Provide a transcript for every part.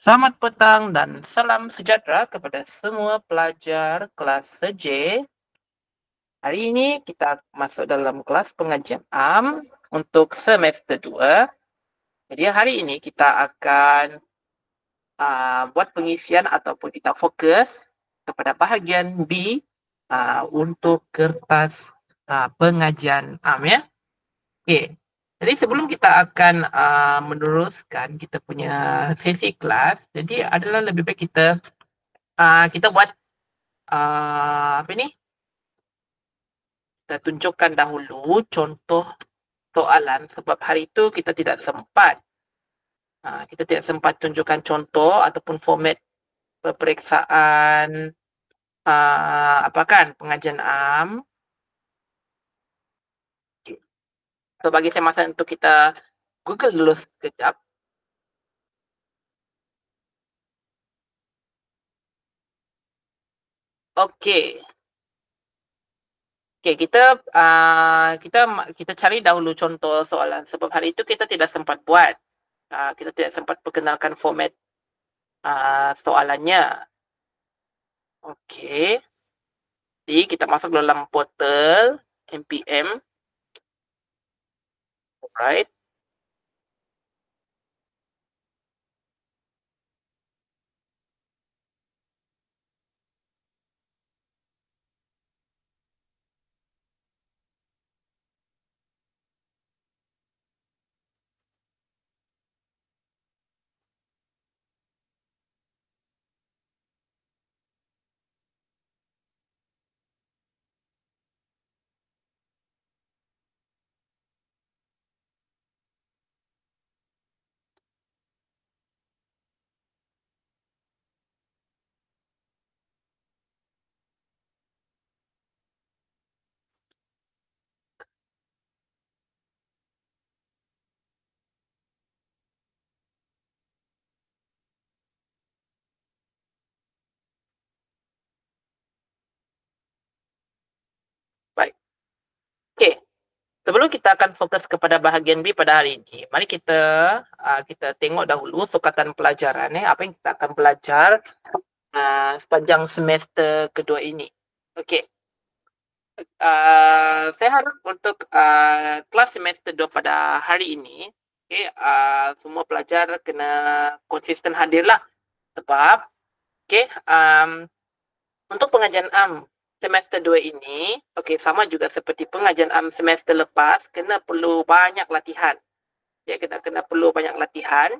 Selamat petang dan salam sejahtera kepada semua pelajar kelas SJ. Hari ini kita masuk dalam kelas pengajian AM untuk semester 2. Jadi hari ini kita akan buat pengisian ataupun kita fokus kepada bahagian B untuk kertas pengajian AM ya. Okey. Jadi sebelum kita akan meneruskan kita punya sesi kelas, jadi adalah lebih baik kita buat apa ni? Kita tunjukkan dahulu contoh soalan sebab hari itu kita tidak sempat. Kita tidak sempat tunjukkan contoh ataupun format peperiksaan apa kan pengajian AM. So bagi saya masa untuk kita Google dulu sekejap. Okey. Okey, kita cari dahulu contoh soalan sebab hari itu kita tidak sempat buat. Kita tidak sempat perkenalkan format soalannya. Okey. Jadi kita masuk dalam portal MPM. Alright. Baik. Okey. Sebelum kita akan fokus kepada bahagian B pada hari ini, mari kita tengok dahulu sukatan pelajaran apa yang kita akan belajar sepanjang semester kedua ini. Okey. Saya harap untuk kelas semester 2 pada hari ini, semua pelajar kena konsisten hadirlah. Sebab untuk pengajian AM semester 2 ini, sama juga seperti pengajian AM semester lepas, kena perlu banyak latihan. Kita kena perlu banyak latihan,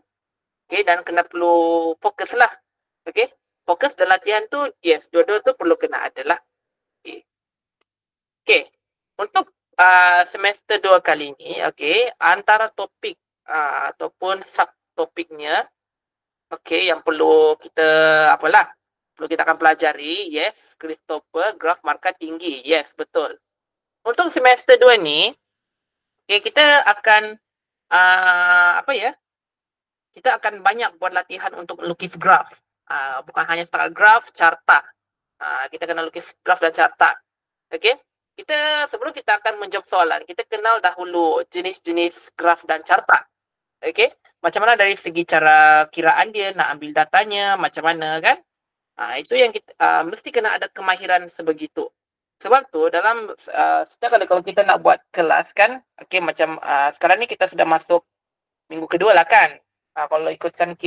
dan kena perlu fokus lah. Fokus dan latihan tu, yes, dua-dua tu perlu kena ada lah. Untuk semester 2 kali ini, antara topik ataupun subtopiknya, yang perlu kita perlu kita akan pelajari, yes, Christopher, graf markah tinggi. Yes, betul. Untuk semester 2 ni, kita akan kita akan banyak buat latihan untuk melukis graf. Bukan hanya setakat graf, carta. Kita kena lukis graf dan carta. Sebelum kita akan menjawab soalan, kita kenal dahulu jenis-jenis graf dan carta. Macam mana dari segi cara kiraan dia, nak ambil datanya, macam mana kan? Itu yang kita mesti kena ada kemahiran sebegitu. Sebab tu dalam setiap kali kalau kita nak buat kelas kan, macam sekarang ni kita sudah masuk minggu kedua lah kan. Kalau ikutkan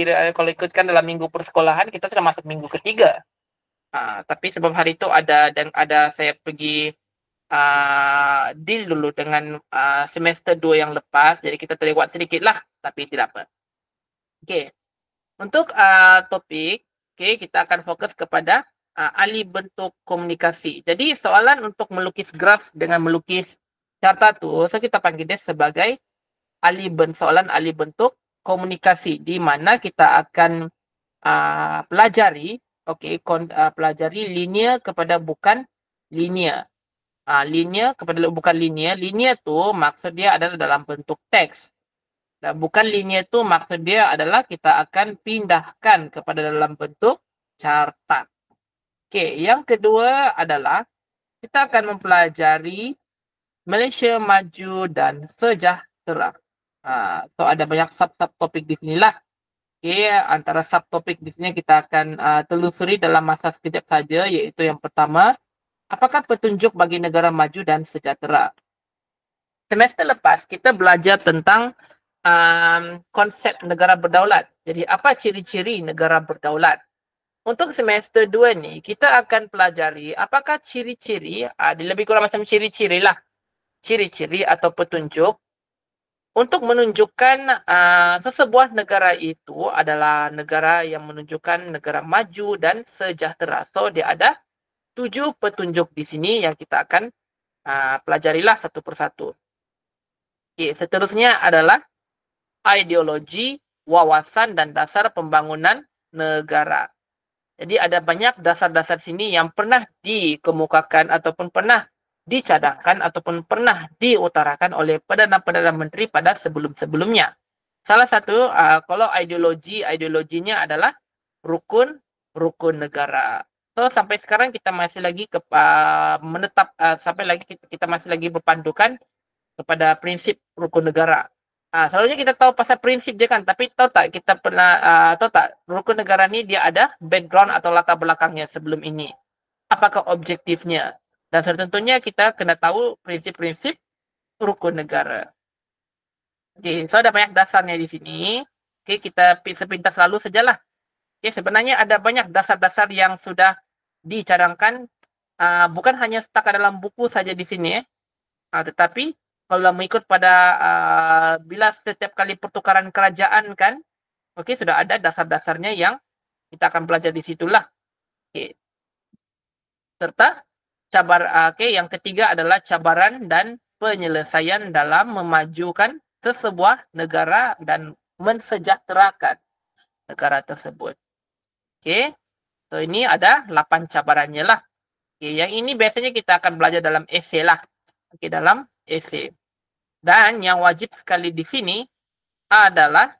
dalam minggu persekolahan, kita sudah masuk minggu ketiga. Tapi sebab hari itu ada saya pergi deal dulu dengan semester 2 yang lepas, jadi kita terlewat sedikit lah, tapi tidak apa. Untuk topik, kita akan fokus kepada ahli bentuk komunikasi. Jadi soalan untuk melukis graf dengan melukis carta tu, kita panggil dia sebagai soalan ahli bentuk komunikasi, di mana kita akan pelajari linear kepada bukan linear. Linear kepada bukan linear. Linear tu maksud dia adalah dalam bentuk teks. Dan bukan linear tu maksud dia adalah kita akan pindahkan kepada dalam bentuk carta. Yang kedua adalah kita akan mempelajari Malaysia maju dan sejahtera. So ada banyak sub-topik di sinilah. Okey, antara subtopik di sini kita akan telusuri dalam masa sekejap saja, iaitu yang pertama, apakah petunjuk bagi negara maju dan sejahtera? Semester lepas kita belajar tentang konsep negara berdaulat. Jadi apa ciri-ciri negara berdaulat? Untuk semester 2 ni kita akan pelajari apakah ciri-ciri, lebih kurang macam ciri-ciri lah. Ciri-ciri atau petunjuk untuk menunjukkan sesebuah negara itu adalah negara yang menunjukkan negara maju dan sejahtera. So dia ada 7 petunjuk di sini yang kita akan pelajarilah satu persatu. Okay, seterusnya adalah ideologi, wawasan dan dasar pembangunan negara. Jadi ada banyak dasar-dasar sini yang pernah dikemukakan ataupun pernah dicadangkan ataupun pernah diutarakan oleh Perdana-Perdana Menteri pada sebelum-sebelumnya. Salah satu, kalau ideologinya adalah rukun negara. So sampai sekarang kita masih lagi sampai lagi kita masih lagi berpandukan kepada prinsip rukun negara. Selalunya kita tahu pasal prinsip je kan, tapi tahu tak kita pernah tahu tak rukun negara ni dia ada background atau latar belakangnya sebelum ini. Apakah objektifnya? Dan tentunya kita kena tahu prinsip-prinsip rukun negara. Okay, so ada banyak dasarnya di sini. Okay, kita sepintas lalu sajalah. Okay, sebenarnya ada banyak dasar-dasar yang sudah dicadangkan, bukan hanya setakat dalam buku saja di sini, tetapi kalau mengikut pada bila setiap kali pertukaran kerajaan kan, okey sudah ada dasar-dasarnya yang kita akan belajar di situlah. Okey. Serta yang ketiga adalah cabaran dan penyelesaian dalam memajukan sesebuah negara dan mensejahterakan negara tersebut. Okey. So ini ada 8 cabarannya lah. Okey, yang ini biasanya kita akan belajar dalam esei lah. Okey, dalam esei. Dan yang wajib sekali di sini adalah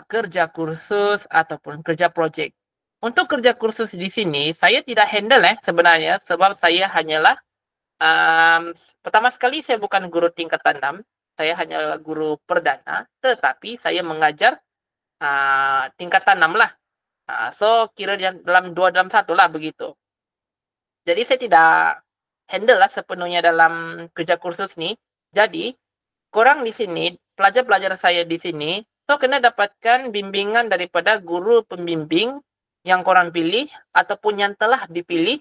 kerja kursus ataupun kerja projek. Untuk kerja kursus di sini, saya tidak handle sebenarnya sebab saya hanyalah pertama sekali saya bukan guru tingkatan 6, saya hanyalah guru perdana, tetapi saya mengajar tingkatan 6 lah. So kira dalam 2 dalam 1 lah begitu. Jadi saya tidak handle lah sepenuhnya dalam kerja kursus ni. Jadi korang di sini, pelajar-pelajar saya di sini, so kena dapatkan bimbingan daripada guru pembimbing yang korang pilih ataupun yang telah dipilih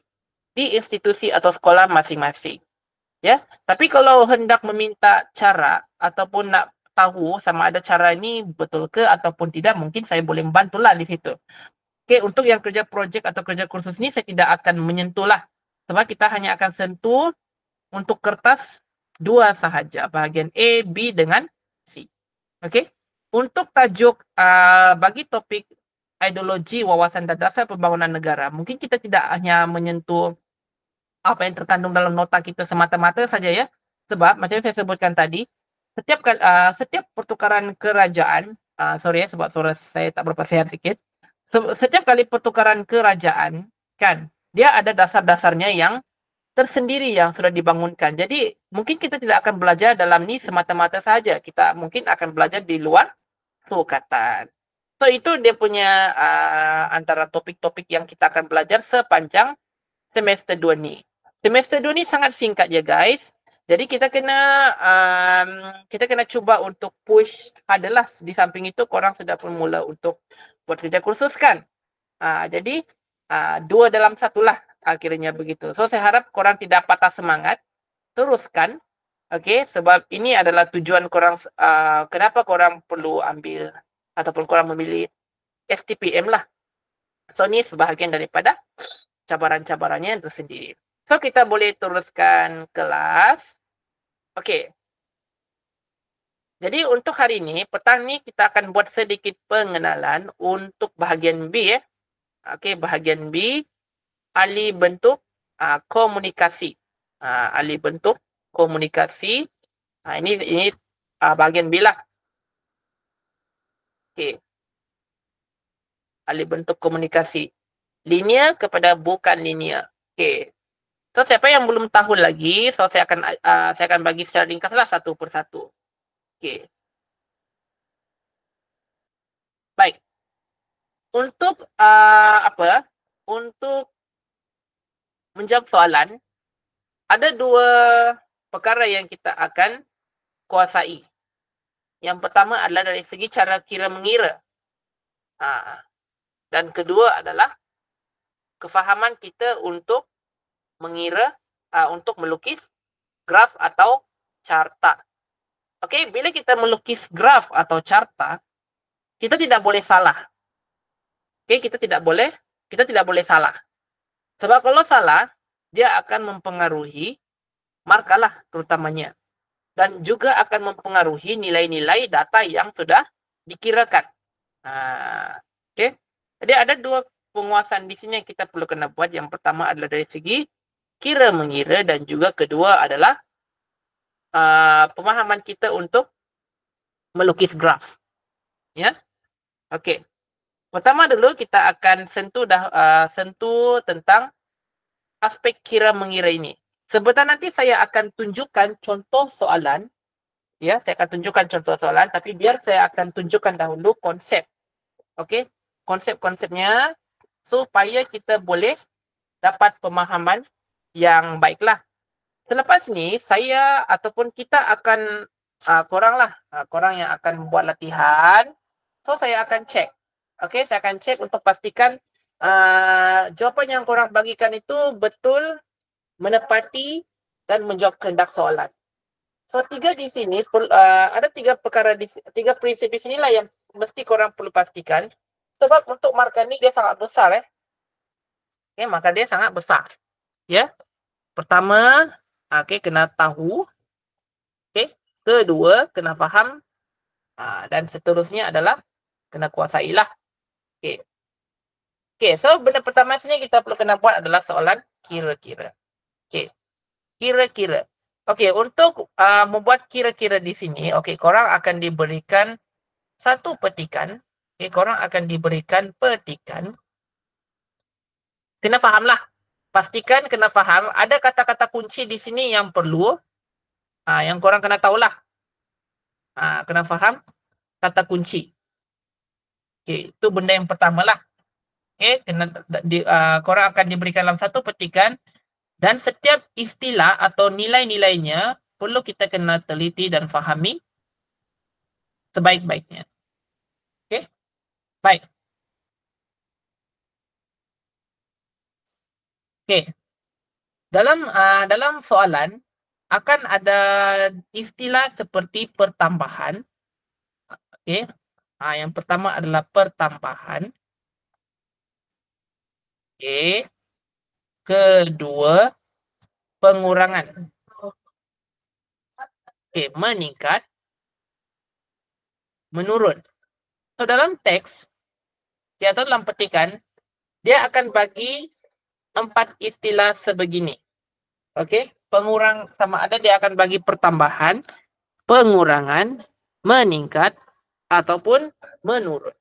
di institusi atau sekolah masing-masing. Ya, tapi kalau hendak meminta cara ataupun nak tahu sama ada cara ini betul ke ataupun tidak, mungkin saya boleh membantulah di situ. Okey, untuk yang kerja projek atau kerja kursus ni saya tidak akan menyentuhlah. Sebab kita hanya akan sentuh untuk kertas 2 sahaja, bahagian A, B dengan C. Okey. Untuk tajuk bagi topik ideologi, wawasan dan dasar pembangunan negara, mungkin kita tidak hanya menyentuh apa yang terkandung dalam nota kita semata-mata saja ya. Sebab macam yang saya sebutkan tadi, setiap pertukaran kerajaan, sebab suara saya tak berapa sihat sikit. Setiap kali pertukaran kerajaan kan, dia ada dasar-dasarnya yang tersendiri yang sudah dibangunkan. Jadi mungkin kita tidak akan belajar dalam ni semata-mata saja. Kita mungkin akan belajar di luar sukatan. So itu dia punya antara topik-topik yang kita akan belajar sepanjang semester 2 ni. Semester 2 ni sangat singkat je guys. Jadi kita kena cuba untuk push adalah di samping itu korang sudah pun mula untuk buat kerja kursus kan. Jadi 2 dalam 1 lah akhirnya begitu. So saya harap korang tidak patah semangat. Teruskan. Okey, sebab ini adalah tujuan korang, kenapa korang perlu ambil ataupun korang memilih STPM lah. So ini sebahagian daripada cabaran-cabarannya yang tersendiri. So kita boleh teruskan kelas. Okey. Jadi untuk hari ini, petang ni kita akan buat sedikit pengenalan untuk bahagian B. Okey, bahagian B. Ahli bentuk komunikasi. Ahli bentuk komunikasi. Ini bahagian B lah. Okey. Ahli bentuk komunikasi. Linear kepada bukan linear. Okey. So siapa yang belum tahu lagi, so saya akan bagi secara ringkas lah satu persatu. Okey. Baik. Untuk Untuk menjawab soalan, ada dua perkara yang kita akan kuasai. Yang pertama adalah dari segi cara kira mengira. Dan kedua adalah kefahaman kita untuk mengira, untuk melukis graf atau carta. Okey, bila kita melukis graf atau carta, kita tidak boleh salah. Okey, kita tidak boleh salah. Sebab kalau salah, dia akan mempengaruhi markah terutamanya. Dan juga akan mempengaruhi nilai-nilai data yang sudah dikirakan. Okey. Jadi ada dua penguasaan di sini yang kita perlu kena buat. Yang pertama adalah dari segi kira mengira dan juga kedua adalah pemahaman kita untuk melukis graf. Ya. Okey. Pertama dulu kita akan sentuh tentang aspek kira mengira ini. Sebentar nanti saya akan tunjukkan contoh soalan. Ya, saya akan tunjukkan contoh soalan, tapi biar saya akan tunjukkan dahulu konsep. Okey, konsep-konsepnya supaya kita boleh dapat pemahaman yang baiklah. Selepas ni, saya ataupun kita akan, korang yang akan buat latihan. So, saya akan cek. Okey, saya akan cek untuk pastikan jawapan yang korang bagikan itu betul, menepati dan menjawab kehendak soalan. So, ada tiga prinsip di sinilah yang mesti korang perlu pastikan. Sebab untuk markah ni dia sangat besar. Okay, markah dia sangat besar. Ya. Pertama, kena tahu. Okay. Kedua, kena faham. Dan seterusnya adalah kena kuasailah. Okay. Okay, so benda pertama sini kita perlu kena buat adalah soalan kira-kira. Okay. Kira-kira. Okay, untuk membuat kira-kira di sini, okay, korang akan diberikan satu petikan. Okay, korang akan diberikan petikan. Kena fahamlah. Pastikan kena faham. Ada kata-kata kunci di sini yang perlu. Yang korang kena tahulah. Kena faham kata kunci. Okay, itu benda yang pertama lah. Okay, korang akan diberikan dalam satu petikan. Dan setiap istilah atau nilai-nilainya perlu kita kena teliti dan fahami sebaik-baiknya. Okay? Baik. Okay. Dalam soalan, akan ada istilah seperti pertambahan. Okay. Yang pertama adalah pertambahan. Okay. Kedua, pengurangan. Okay. Meningkat. Menurun. So, dalam teks, atau dalam petikan, dia akan bagi 4 istilah sebegini. Okay. Sama ada dia akan bagi pertambahan, pengurangan, meningkat, ataupun menurun.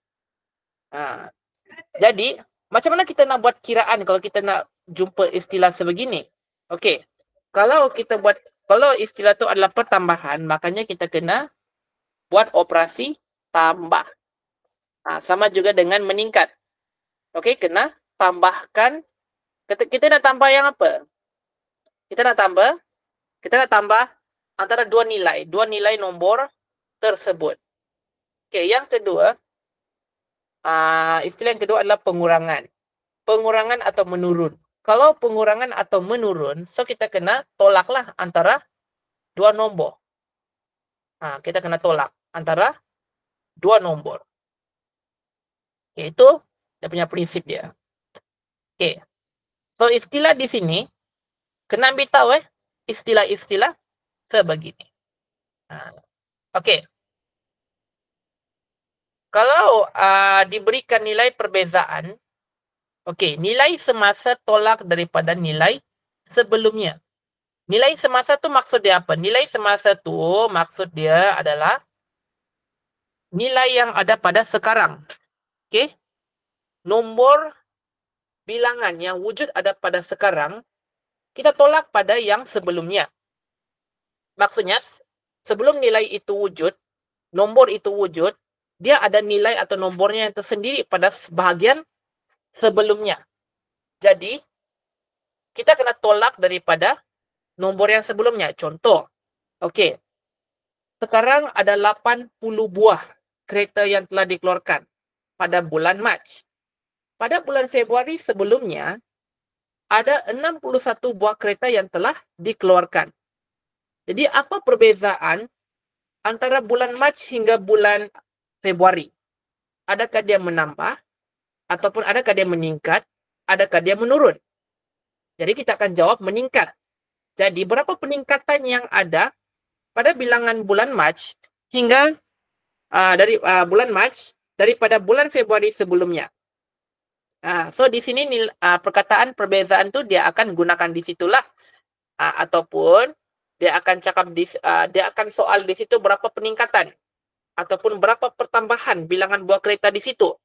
Jadi, macam mana kita nak buat kiraan kalau kita nak jumpa istilah sebegini? Okey. Kalau istilah tu adalah pertambahan, makanya kita kena buat operasi tambah. Sama juga dengan meningkat. Okey, kena tambahkan. Kita nak tambah yang apa? Kita nak tambah antara dua nilai nombor tersebut. Okey, yang kedua, istilah yang kedua adalah pengurangan. Pengurangan atau menurun. Kalau pengurangan atau menurun, so kita kena tolaklah antara dua nombor. Kita kena tolak antara dua nombor. Okay, itu dia punya prinsip dia. Okay. So istilah di sini, kena ambil tahu istilah-istilah sebegini. Okay. Kalau diberikan nilai perbezaan, okey, nilai semasa tolak daripada nilai sebelumnya. Nilai semasa tu maksud dia apa? Nilai semasa tu maksud dia adalah nilai yang ada pada sekarang. Okey? Nombor bilangan yang wujud ada pada sekarang, kita tolak pada yang sebelumnya. Maksudnya, sebelum nilai itu wujud, nombor itu wujud, dia ada nilai atau nombornya yang tersendiri pada bahagian sebelumnya. Jadi, kita kena tolak daripada nombor yang sebelumnya. Contoh, okey. Sekarang ada 80 buah kereta yang telah dikeluarkan pada bulan Mac. Pada bulan Februari sebelumnya, ada 61 buah kereta yang telah dikeluarkan. Jadi, apa perbezaan antara bulan Mac hingga bulan Februari? Adakah dia menambah? Ataupun adakah dia meningkat? Adakah dia menurun? Jadi, kita akan jawab meningkat. Jadi, berapa peningkatan yang ada pada bilangan bulan Mac hingga bulan Mac daripada bulan Februari sebelumnya? So, di sini perkataan perbezaan tu dia akan gunakan di situlah. Ataupun dia akan cakap dia akan soal di situ berapa peningkatan ataupun berapa pertambahan bilangan buah kereta di situ.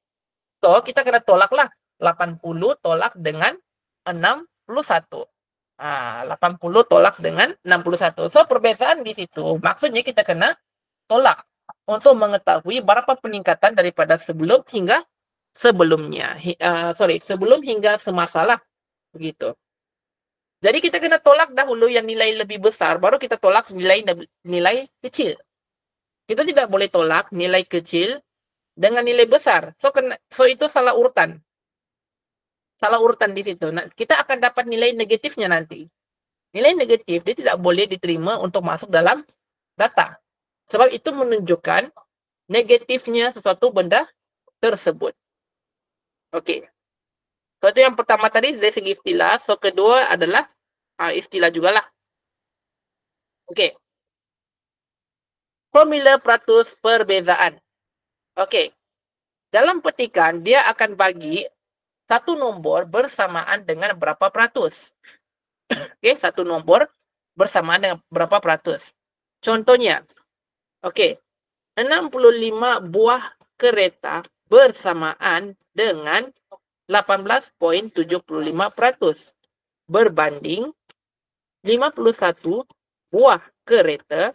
So, kita kena tolaklah 80 tolak dengan 61. 80 tolak dengan 61. So, perbezaan di situ maksudnya kita kena tolak untuk mengetahui berapa peningkatan daripada sebelum hingga sebelumnya. Sebelum hingga semasalah. Begitu. Jadi kita kena tolak dahulu yang nilai lebih besar, baru kita tolak nilai kecil. Kita tidak boleh tolak nilai kecil dengan nilai besar. So itu salah urutan. Salah urutan di situ. Kita akan dapat nilai negatifnya nanti. Nilai negatif dia tidak boleh diterima untuk masuk dalam data. Sebab itu menunjukkan negatifnya sesuatu benda tersebut. Okey. So, itu yang pertama tadi dari segi istilah. So, kedua adalah istilah jugalah. Okey. Formula peratus perbezaan. Okey. Dalam petikan, dia akan bagi satu nombor bersamaan dengan berapa peratus. Okey, satu nombor bersamaan dengan berapa peratus. Contohnya, okey, 65 buah kereta bersamaan dengan 18.75% berbanding 51 buah kereta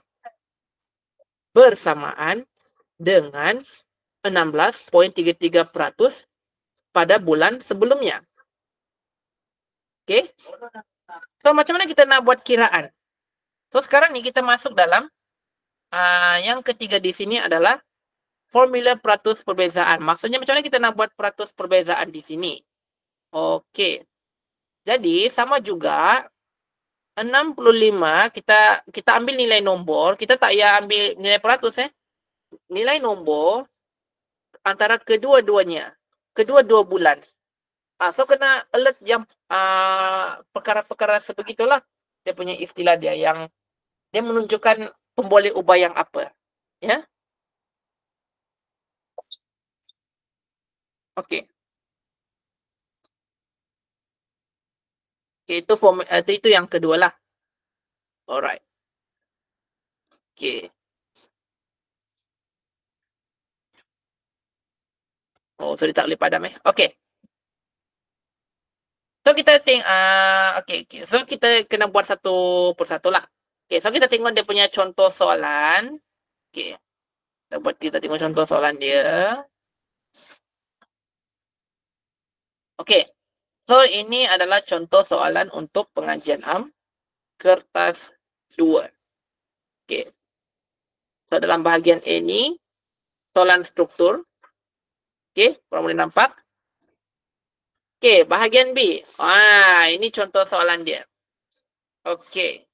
bersamaan dengan 16.33% pada bulan sebelumnya. Okey. So, macam mana kita nak buat kiraan? So, sekarang ni kita masuk dalam yang ketiga di sini adalah formula peratus perbezaan. Maksudnya macam mana kita nak buat peratus perbezaan di sini? Okey. Jadi, sama juga 65 kita ambil nilai nombor, kita tak payah ambil nilai peratus Nilai nombor antara kedua-duanya, kedua-dua bulan. So kena alert yang perkara-perkara sebegitulah dia punya istilah dia yang dia menunjukkan pemboleh ubah yang apa. Ya. Okey. Itu yang kedua lah. Alright. Okey. Oh, so dia tak boleh padam Okey. So kita tengok okey. So kita kena buat satu persatu lah. Okey, so kita tengok dia punya contoh soalan. Okey. Kita tengok contoh soalan dia. Okey. So ini adalah contoh soalan untuk pengajian kertas 2. Okey. So dalam bahagian A ni soalan struktur. Okey, korang boleh nampak? Okey, bahagian B. Ini contoh soalan dia. Okey.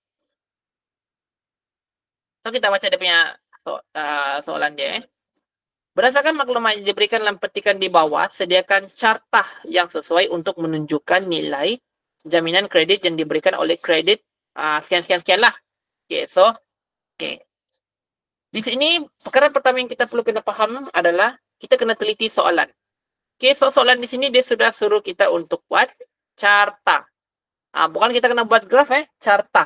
So kita baca dia punya soalan dia Berdasarkan maklumat yang diberikan dalam petikan di bawah, sediakan carta yang sesuai untuk menunjukkan nilai jaminan kredit yang diberikan oleh kredit sekian-sekian lah. Okay, so, okay. Di sini, perkara pertama yang kita perlu kena faham adalah kita kena teliti soalan. Okay, so soalan di sini dia sudah suruh kita untuk buat carta. Bukan kita kena buat graf carta.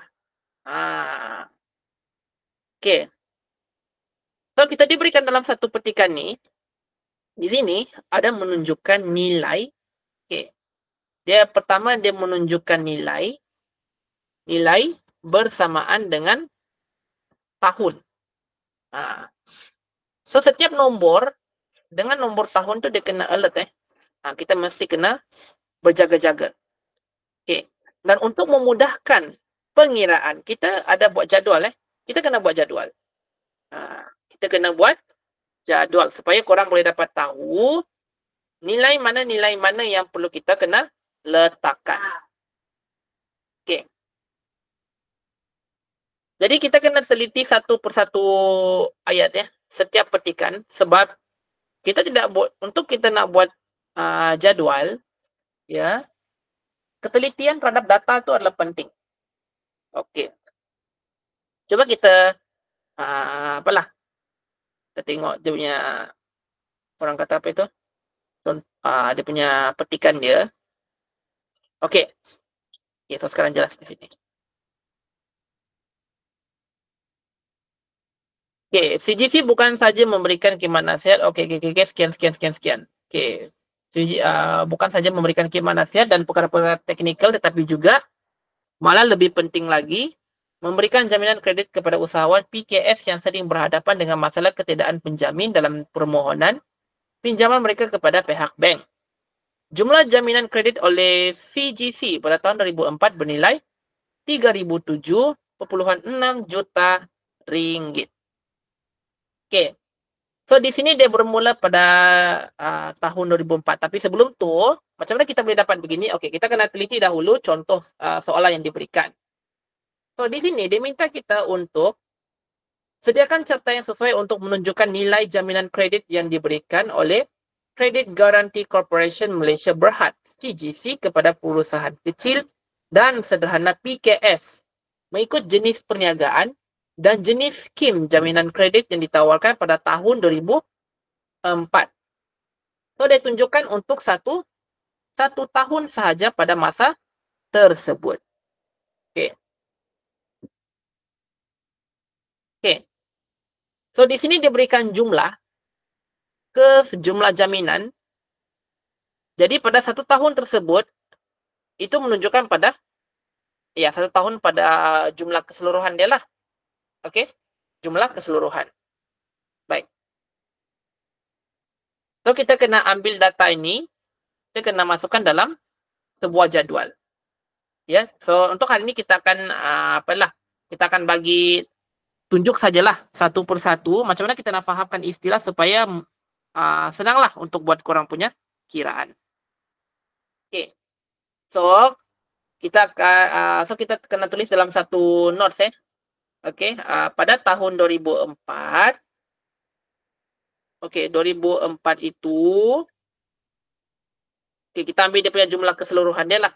Okay. So, kita diberikan dalam satu petikan ni, di sini ada menunjukkan nilai. Okay. Dia pertama dia menunjukkan nilai bersamaan dengan tahun. So, setiap nombor dengan nombor tahun tu dia kena alert kita mesti kena berjaga-jaga. Okey. Dan untuk memudahkan pengiraan, kita ada buat jadual Kita kena buat jadual. Kita kena buat jadual supaya korang boleh dapat tahu nilai mana yang perlu kita kena letakkan. Okey. Jadi kita kena teliti satu persatu ayat setiap petikan sebab kita tidak buat untuk kita nak buat jadual ketelitian terhadap data itu adalah penting. Okey. Cuba kita kita tengok dia punya orang kata apa itu? Dia punya petikan dia. Okey. So sekarang jelas di sini. Okey, CGC bukan saja memberikan khidmat nasihat. Okey, sekian. Okey. Bukan saja memberikan khidmat nasihat dan perkara-perkara teknikal, tetapi juga malah lebih penting lagi memberikan jaminan kredit kepada usahawan PKS yang sering berhadapan dengan masalah ketiadaan penjamin dalam permohonan pinjaman mereka kepada pihak bank. Jumlah jaminan kredit oleh CGC pada tahun 2004 bernilai 3,007.6 juta ringgit. Okey. So di sini dia bermula pada tahun 2004. Tapi sebelum tu, macam mana kita boleh dapat begini? Okey, kita kena teliti dahulu contoh soalan yang diberikan. So di sini dia minta kita untuk sediakan carta yang sesuai untuk menunjukkan nilai jaminan kredit yang diberikan oleh Credit Guarantee Corporation Malaysia Berhad CGC kepada perusahaan kecil dan sederhana PKS mengikut jenis perniagaan dan jenis skim jaminan kredit yang ditawarkan pada tahun 2004. So, dia tunjukkan untuk satu tahun sahaja pada masa tersebut. Okey. So, di sini dia berikan jumlah ke sejumlah jaminan. Jadi, pada satu tahun tersebut, itu menunjukkan pada, satu tahun pada jumlah keseluruhan dia lah. Okey, jumlah keseluruhan. Baik. So, kita kena ambil data ini, kita kena masukkan dalam sebuah jadual. So untuk hari ini kita akan kita akan bagi tunjuk sajalah satu persatu macam mana kita nak fahamkan istilah supaya senanglah untuk buat korang punya kiraan. Okey. So kita kena tulis dalam satu notes Okey, pada tahun 2004. Okey, 2004 itu kita ambil dia punya jumlah keseluruhan dia lah.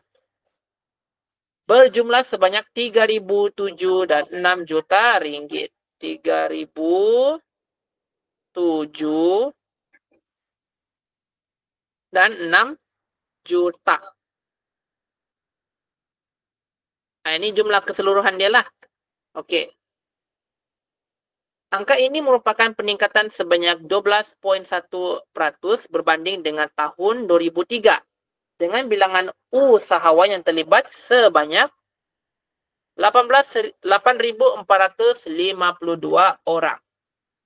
Berjumlah sebanyak 3,007 dan 6 juta ringgit. 3,007 dan 6 juta. Ini jumlah keseluruhan dia lah. Okey. Angka ini merupakan peningkatan sebanyak 12.1% berbanding dengan tahun 2003. Dengan bilangan usahawan yang terlibat sebanyak 8,452 orang.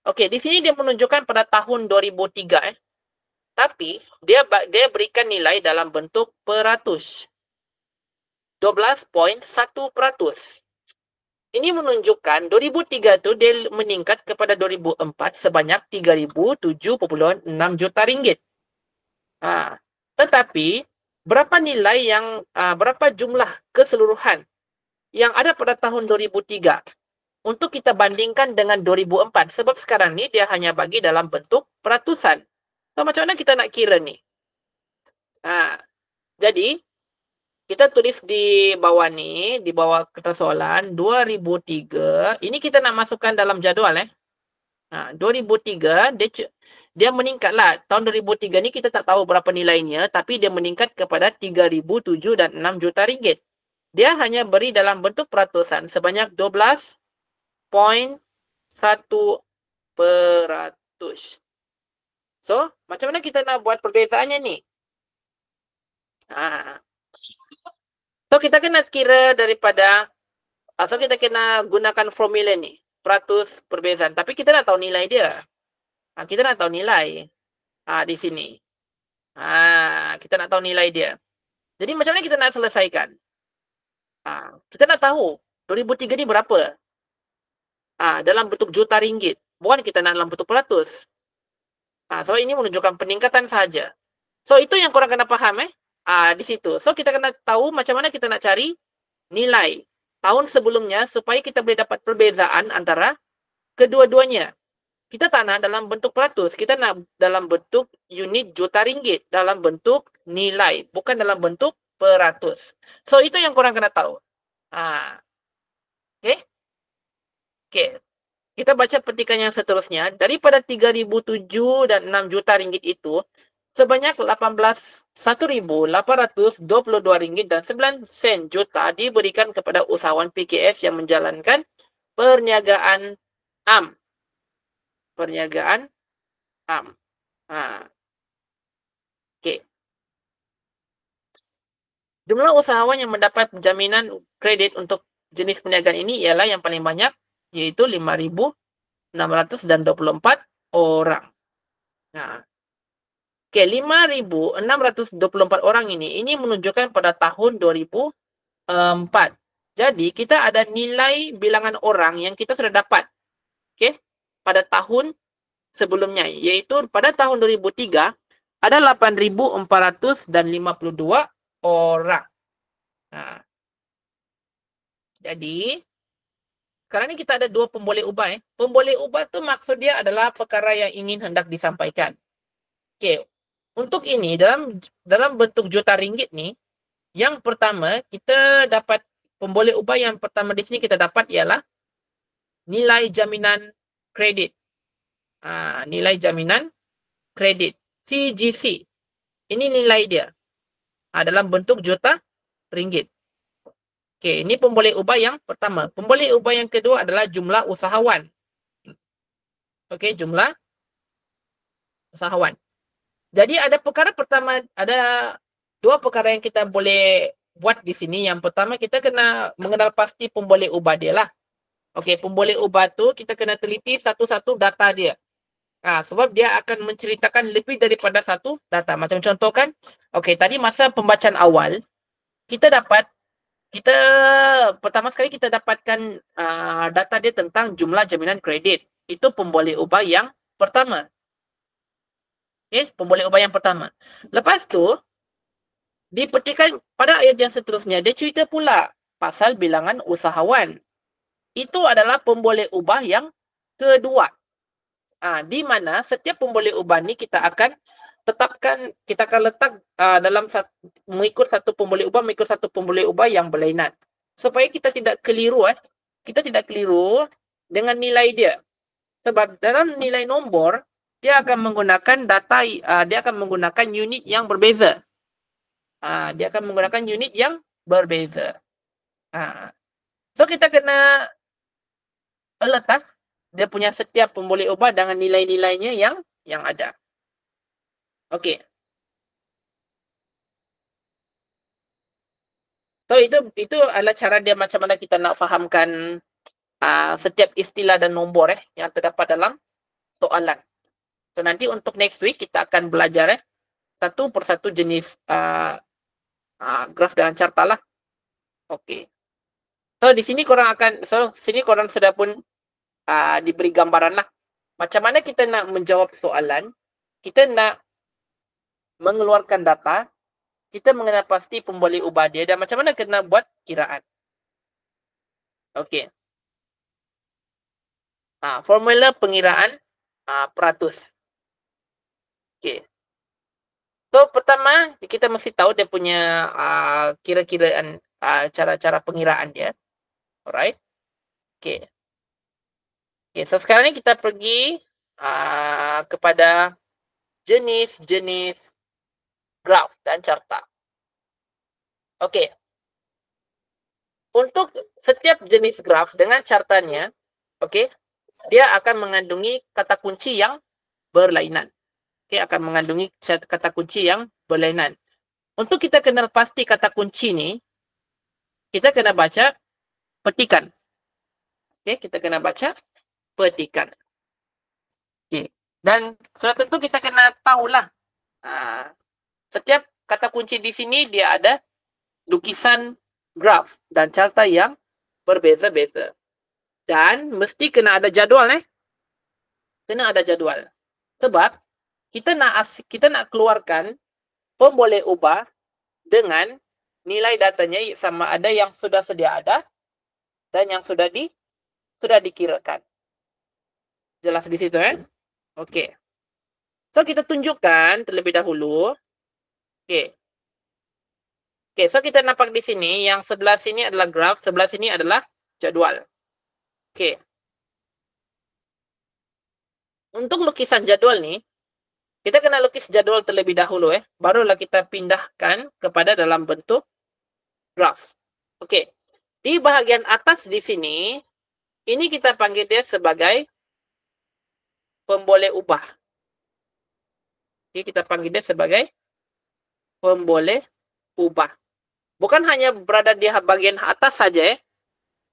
Okey, di sini dia menunjukkan pada tahun 2003 Tapi dia berikan nilai dalam bentuk peratus. 12.1%. Ini menunjukkan 2003 tu dia meningkat kepada 2004 sebanyak 3,007.6 juta ringgit. Tetapi berapa nilai berapa jumlah keseluruhan yang ada pada tahun 2003 untuk kita bandingkan dengan 2004 sebab sekarang ni dia hanya bagi dalam bentuk peratusan. So macam mana kita nak kira ni? Jadi kita tulis di bawah ni, di bawah kertas soalan 2003. Ini kita nak masukkan dalam jadual 2003 dia meningkatlah. Tahun 2003 ni kita tak tahu berapa nilainya tapi dia meningkat kepada 3,007 dan 6 juta ringgit. Dia hanya beri dalam bentuk peratusan sebanyak 12.1%. So, macam mana kita nak buat perbezaannya ni? So, kita kena kira daripada kita kena gunakan formula ni. Peratus perbezaan. Tapi kita nak tahu nilai dia. Kita nak tahu nilai. Di sini. Kita nak tahu nilai dia. Jadi macam mana kita nak selesaikan? Kita nak tahu 2003 ni berapa? Dalam bentuk juta ringgit. Bukan kita nak dalam bentuk peratus. So ini menunjukkan peningkatan saja. So itu yang korang kena faham di situ. So kita kena tahu macam mana kita nak cari nilai tahun sebelumnya supaya kita boleh dapat perbezaan antara kedua-duanya. Kita tak nak dalam bentuk peratus, kita nak dalam bentuk unit juta ringgit, dalam bentuk nilai, bukan dalam bentuk peratus. So itu yang korang kena tahu. Okay. Kita baca petikan yang seterusnya. Daripada 3,007 dan 6 juta ringgit itu, sebanyak 1,822 ringgit dan 9 sen juta diberikan kepada usahawan PKS yang menjalankan perniagaan am. Perniagaan am. Okey. Jumlah usahawan yang mendapat jaminan kredit untuk jenis perniagaan ini ialah yang paling banyak, iaitu 5,624 orang. Okey, 5,624 orang ini menunjukkan pada tahun 2004. Jadi, kita ada nilai bilangan orang yang kita sudah dapat. Okey, pada tahun sebelumnya, iaitu pada tahun 2003 ada 8,452 orang. Jadi, sekarang ni kita ada dua pemboleh ubah. Pemboleh ubah tu maksud dia adalah perkara yang ingin hendak disampaikan. Okey, untuk ini dalam bentuk juta ringgit ni, yang pertama kita dapat pemboleh ubah yang pertama di sini kita dapat ialah nilai jaminan kredit. Nilai jaminan kredit CGC. Ini nilai dia. Dalam bentuk juta ringgit. Okey, ini pemboleh ubah yang pertama. Pemboleh ubah yang kedua adalah jumlah usahawan. Okey, jumlah usahawan. Jadi ada perkara pertama, ada dua perkara yang kita boleh buat di sini. Yang pertama, kita kena mengenal pasti pemboleh ubah dia lah. Okey, pemboleh ubah tu kita kena teliti satu-satu data dia. Sebab dia akan menceritakan lebih daripada satu data. Macam contoh kan, okey, tadi masa pembacaan awal, pertama sekali kita dapatkan data dia tentang jumlah jaminan kredit. Itu pemboleh ubah yang pertama. Okey, pemboleh ubah yang pertama. Lepas tu, di petikan pada ayat yang seterusnya, dia cerita pula pasal bilangan usahawan. Itu adalah pemboleh ubah yang kedua. Di mana setiap pemboleh ubah ni kita akan tetapkan, kita akan letak dalam mengikut satu pemboleh ubah yang berlainan. Supaya kita tidak keliru, kita tidak keliru dengan nilai dia. Sebab dalam nilai nombor, dia akan menggunakan data, dia akan menggunakan unit yang berbeza. Dia akan menggunakan unit yang berbeza. So kita kena letak dia punya setiap pemboleh ubah dengan nilai-nilainya yang ada. Okey. So itu adalah cara dia macam mana kita nak fahamkan setiap istilah dan nombor yang terdapat dalam soalan. So nanti untuk next week kita akan belajar satu persatu jenis graf dengan carta lah. Okey. So di sini korang sudah pun diberi gambaran lah. Macam mana kita nak menjawab soalan, kita nak mengeluarkan data, kita mengenal pasti pemboleh ubah dia dan macam mana kena buat kiraan. Okey. Formula pengiraan peratus. Okey. So pertama kita mesti tahu dia punya kira-kiraan cara-cara pengiraan dia. Alright. Okey. Okay, so sekarang ni kita pergi kepada jenis-jenis graf dan carta. Okey. Untuk setiap jenis graf dengan cartanya, okey, dia akan mengandungi kata kunci yang berlainan. Okey, akan mengandungi kata kunci yang berlainan. Untuk kita kenal pasti kata kunci ni, kita kena baca petikan. Okey, kita kena baca petikan. Okey. Dan sudah tentu kita kena tahulah. Setiap kata kunci di sini dia ada lukisan graf dan carta yang berbeza-beza. Dan mesti kena ada jadual Kena ada jadual. Sebab kita nak keluarkan pemboleh ubah dengan nilai datanya sama ada yang sudah sedia ada dan yang sudah dikirakan. Jelas di situ Okey. So kita tunjukkan terlebih dahulu. Okey. Okey, so kita nampak di sini yang sebelah sini adalah graf, sebelah sini adalah jadual. Okey. Untuk lukisan jadual ni, kita kena lukis jadual terlebih dahulu barulah kita pindahkan kepada dalam bentuk graf. Okey. Di bahagian atas di sini, ini kita panggil dia sebagai pemboleh ubah. Okey, kita panggil dia sebagai pemboleh ubah. Bukan hanya berada di bahagian atas saja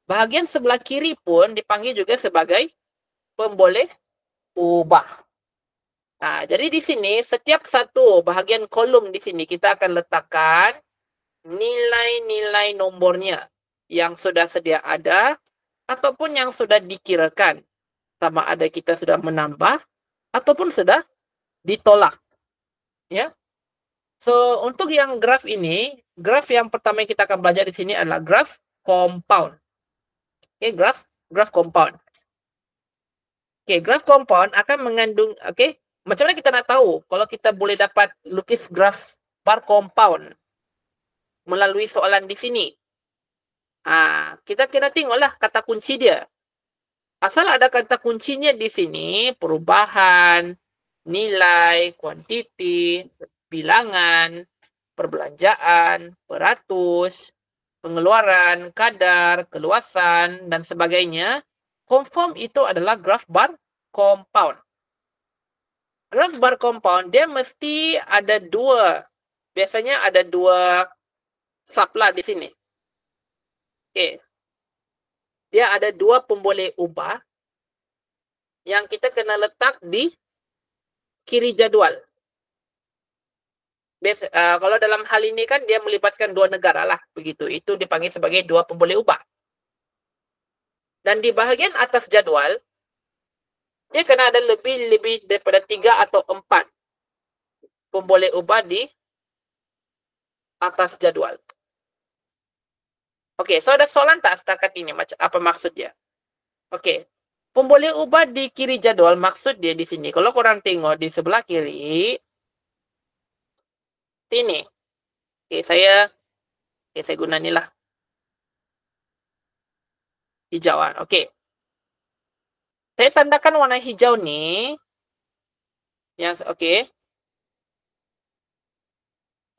bahagian sebelah kiri pun dipanggil juga sebagai pemboleh ubah. Jadi di sini setiap satu bahagian kolom di sini kita akan letakkan nilai-nilai nombornya yang sudah sedia ada ataupun yang sudah dikirakan. Sama ada kita sudah menambah ataupun sudah ditolak. Ya. So, untuk yang graf ini, graf yang pertama yang kita akan belajar di sini adalah graf compound. Okey, graf compound. Okey, graf compound akan mengandung, macam mana kita nak tahu kalau kita boleh dapat lukis graf bar compound melalui soalan di sini? Kita kena tengoklah kata kunci dia. Asal ada kata kuncinya di sini, perubahan, nilai, kuantiti, bilangan, perbelanjaan, peratus, pengeluaran, kadar, keluasan, dan sebagainya, confirm itu adalah graf bar compound. Graf bar compound, dia mesti ada dua. Biasanya ada dua sublah di sini. Okey. Dia ada dua pemboleh ubah yang kita kena letak di kiri jadual. Kalau dalam hal ini kan dia melibatkan dua negara lah. Begitu. Itu dipanggil sebagai dua pemboleh ubah. Dan di bahagian atas jadual, dia kena ada lebih daripada 3 atau 4 pemboleh ubah di atas jadual. Okey, so ada soalan tak setakat ini? Apa maksud dia? Okey. Pemboleh ubah di kiri jadual, maksud dia di sini. Kalau korang tengok di sebelah kiri, sini. Okey, saya guna ni lah. Hijau. Okey. Saya tandakan warna hijau ni. Yang okey.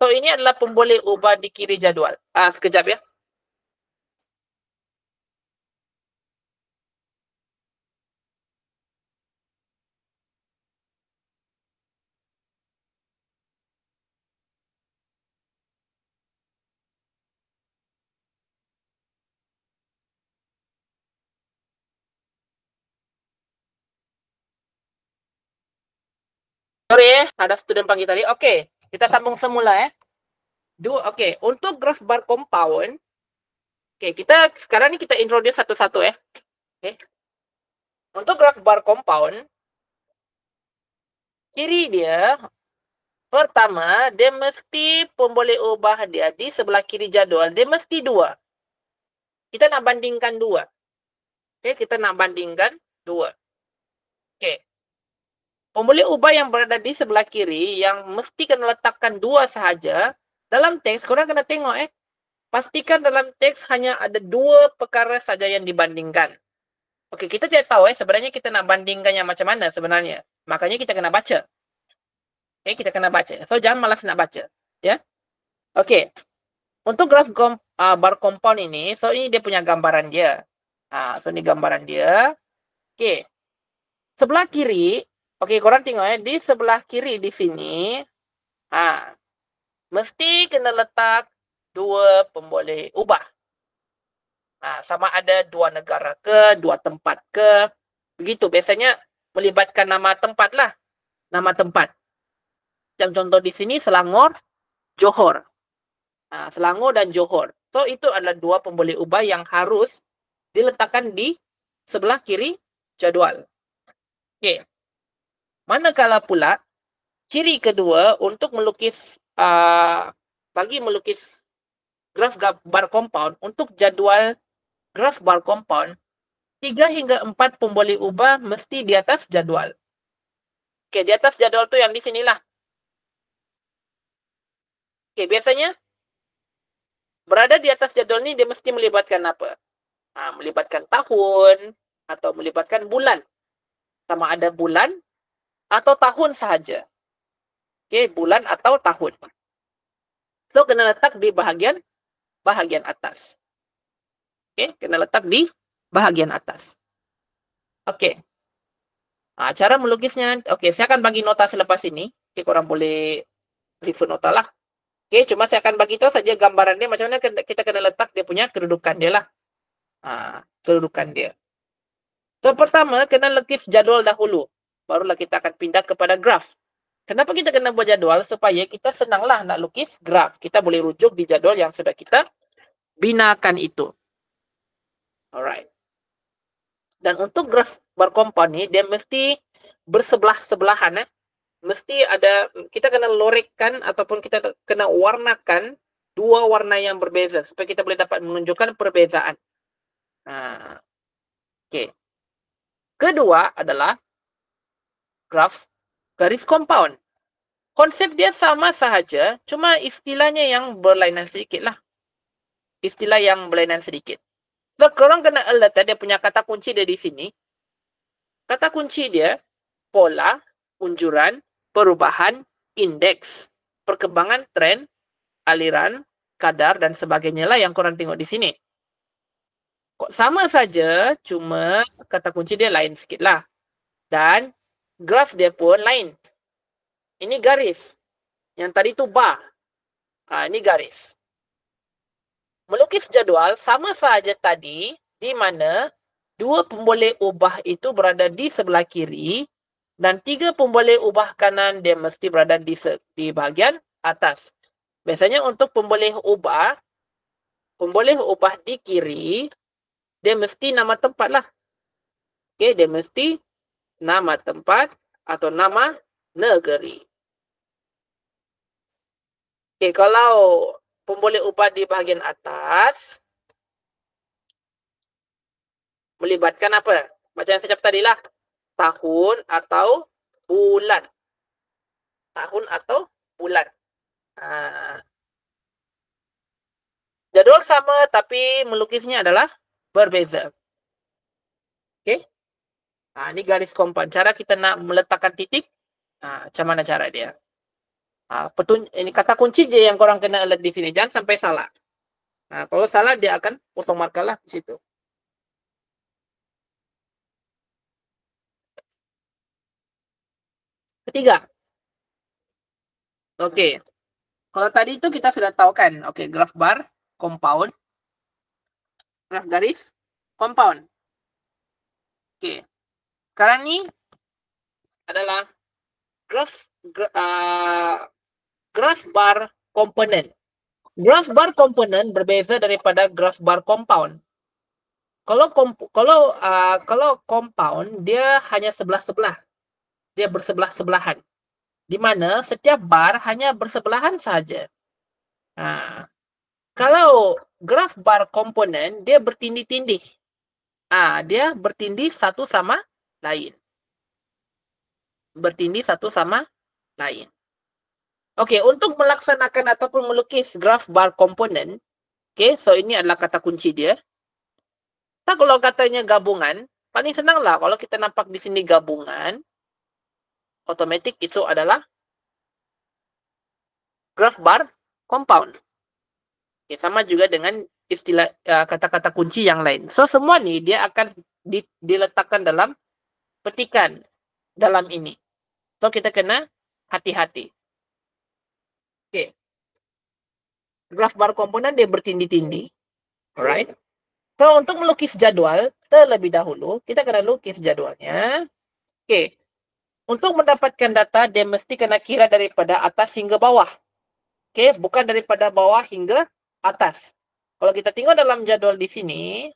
So, ini adalah pemboleh ubah di kiri jadual. Sekejap ya. Sorry ada student panggil tadi. Okey, kita sambung semula Okey, untuk graf bar compound, kita sekarang ni kita introduce satu-satu Okey. Untuk graf bar compound, ciri dia pertama, dia mesti pemboleh ubah dia di sebelah kiri jadual, dia mesti 2. Kita nak bandingkan 2. Okey, kita nak bandingkan 2. Okey. Pemboleh ubah yang berada di sebelah kiri yang mesti kena letakkan 2 sahaja. Dalam teks, korang kena tengok pastikan dalam teks hanya ada 2 perkara saja yang dibandingkan. Okey, kita tidak tahu sebenarnya kita nak bandingkan yang macam mana sebenarnya. Makanya kita kena baca. Okey, kita kena baca. So, jangan malas nak baca. Ya. Okey. Untuk graf bar compound ini, so ini dia punya gambaran dia. So, ini gambaran dia. Okey. Sebelah kiri, okey, korang tengok di sebelah kiri di sini, mesti kena letak 2 pemboleh ubah. Sama ada 2 negara ke, 2 tempat ke. Begitu. Biasanya melibatkan nama tempat lah. Nama tempat. Yang contoh di sini Selangor, Johor. Selangor dan Johor. So, itu adalah dua pemboleh ubah yang harus diletakkan di sebelah kiri jadual. Okey. Manakala pula, ciri kedua untuk melukis, bagi melukis graf bar compound, untuk jadual graf bar compound, 3 hingga 4 pemboleh ubah mesti di atas jadual. Okey, di atas jadual tu yang di sinilah. Okey, biasanya berada di atas jadual ni dia mesti melibatkan apa? Melibatkan tahun atau melibatkan bulan. Sama ada bulan atau tahun sahaja. Okey, bulan atau tahun. So, kena letak di bahagian atas. Okey, kena letak di bahagian atas. Okey. Cara melukisnya, okey, saya akan bagi nota selepas ini. Okey, korang boleh refer nota lah. Okey, cuma saya akan bagi tahu saja gambaran dia macam mana kita kena letak dia punya kedudukan dia lah. Kedudukan dia. So, pertama, kena lukis jadual dahulu. Barulah kita akan pindah kepada graf. Kenapa kita kena buat jadual? Supaya kita senanglah nak lukis graf. Kita boleh rujuk di jadual yang sudah kita binakan itu. Alright. Dan untuk graf bar compound ni, dia mesti bersebelah-sebelahan. Mesti ada, kita kena lorekkan ataupun kita kena warnakan dua warna yang berbeza supaya kita boleh dapat menunjukkan perbezaan. Okey. Kedua adalah graf garis compound. Konsep dia sama sahaja, cuma istilahnya yang berlainan sedikit lah. Istilah yang berlainan sedikit. So, korang kena alert dia punya kata kunci dia di sini. Kata kunci dia, pola, unjuran, perubahan, indeks, perkembangan tren, aliran, kadar, dan sebagainya lah yang korang tengok di sini. Sama saja, cuma kata kunci dia lain sikit lah. Dan graf dia pun lain. Ini garis. Yang tadi tu bar. Ini garis. Melukis jadual sama sahaja tadi, di mana dua pemboleh ubah itu berada di sebelah kiri dan 3 pemboleh ubah kanan dia mesti berada di bahagian atas. Biasanya untuk pemboleh ubah di kiri, dia mesti nama tempat lah. Okay, dia mesti nama tempat atau nama negeri. Okay, kalau pemboleh ubah di bahagian atas, melibatkan apa? Macam yang saya cakap tadi lah. Tahun atau bulan. Tahun atau bulan. Jadual sama tapi melukisnya adalah berbeza. Okey. Ini garis compound. Cara kita nak meletakkan titik, macam mana cara dia? Ini kata kunci je yang korang kena alert di sini. Jangan sampai salah. Kalau salah dia akan potong markah lah di situ. Ketiga. Okey. Kalau tadi itu kita sudah tahu kan. Okey, graf bar, compound. Graf garis, compound. Okey. Sekarang ni adalah graf bar component. Graf bar component berbeza daripada graf bar compound. Kalau compound dia hanya sebelah-sebelah. Dia bersebelah-sebelahan. Di mana setiap bar hanya bersebelahan sahaja. Kalau graf bar component dia bertindih-tindih. Dia bertindih satu sama lain. Bertindih satu sama lain. Okey, untuk melaksanakan ataupun melukis graf bar component, okey, so ini adalah kata kunci dia. Kalau katanya gabungan, paling senanglah kalau kita nampak di sini gabungan, otomatik itu adalah graf bar compound. Okay, sama juga dengan istilah kata-kata kunci yang lain. So, semua ni dia akan diletakkan dalam petikan dalam ini. So, kita kena hati-hati. Okay. Graf bar komponen dia bertindih-tindih. Alright. So, untuk melukis jadual, terlebih dahulu, kita kena lukis jadualnya. Okey. Untuk mendapatkan data, dia mesti kena kira daripada atas hingga bawah. Okey, bukan daripada bawah hingga atas. Kalau kita tengok dalam jadual di sini,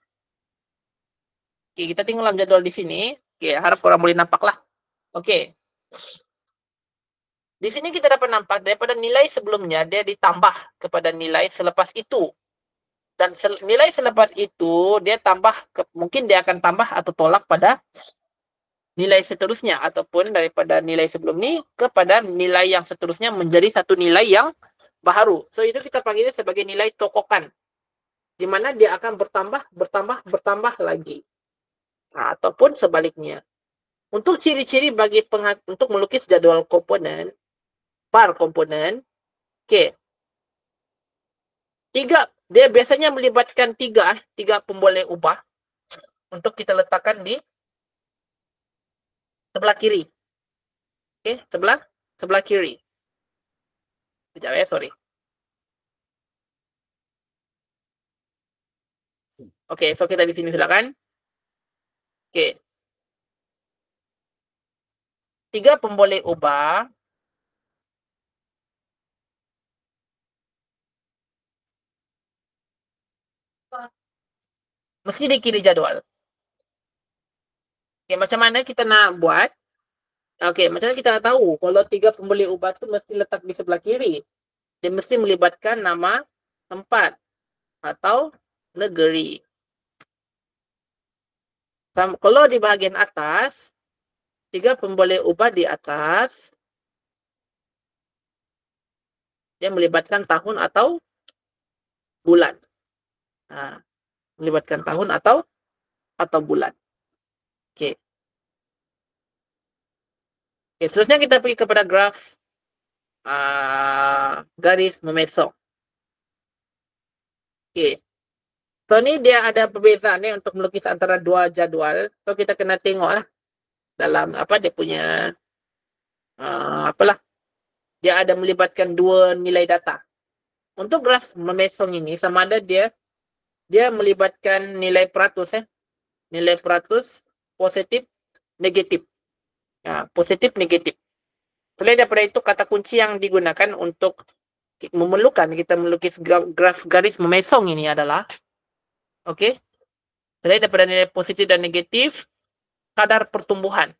okey, kita tengok dalam jadual di sini. Okey, harap korang boleh nampaklah. Okey. Di sini kita dapat nampak daripada nilai sebelumnya, dia ditambah kepada nilai selepas itu. Dan nilai selepas itu, dia tambah, mungkin dia akan tambah atau tolak pada nilai seterusnya. Ataupun daripada nilai sebelum ni kepada nilai yang seterusnya menjadi satu nilai yang baharu. So, itu kita panggilnya sebagai nilai tokokan. Di mana dia akan bertambah lagi. Ataupun sebaliknya. Untuk ciri-ciri bagi untuk melukis jadual komponen, bar komponen, okey. Dia biasanya melibatkan tiga pemboleh ubah untuk kita letakkan di sebelah kiri. Okey, sebelah kiri. Sekejap sorry. Okey, so kita di sini sudah kan? Okey. 3 pemboleh ubah mesti di kiri jadual. Okey, macam mana kita nak buat? Okey, macam mana kita nak tahu kalau 3 pemboleh ubah tu mesti letak di sebelah kiri? Dia mesti melibatkan nama tempat atau negeri. Kalau di bahagian atas, 3 pemboleh ubah di atas, dia melibatkan tahun atau bulan. Melibatkan tahun atau bulan. Okey. Okay, seterusnya kita pergi kepada graf garis memesong. Okey. So ni dia ada perbezaan ni untuk melukis antara dua jadual. So kita kena tengoklah dalam apa dia punya apalah. Dia ada melibatkan dua nilai data. Untuk graf memesong ini sama ada dia melibatkan nilai peratus nilai peratus positif negatif. Positif negatif. Selain daripada itu kata kunci yang digunakan untuk memerlukan kita melukis graf garis memesong ini adalah okey. Selain daripada nilai positif dan negatif, kadar pertumbuhan.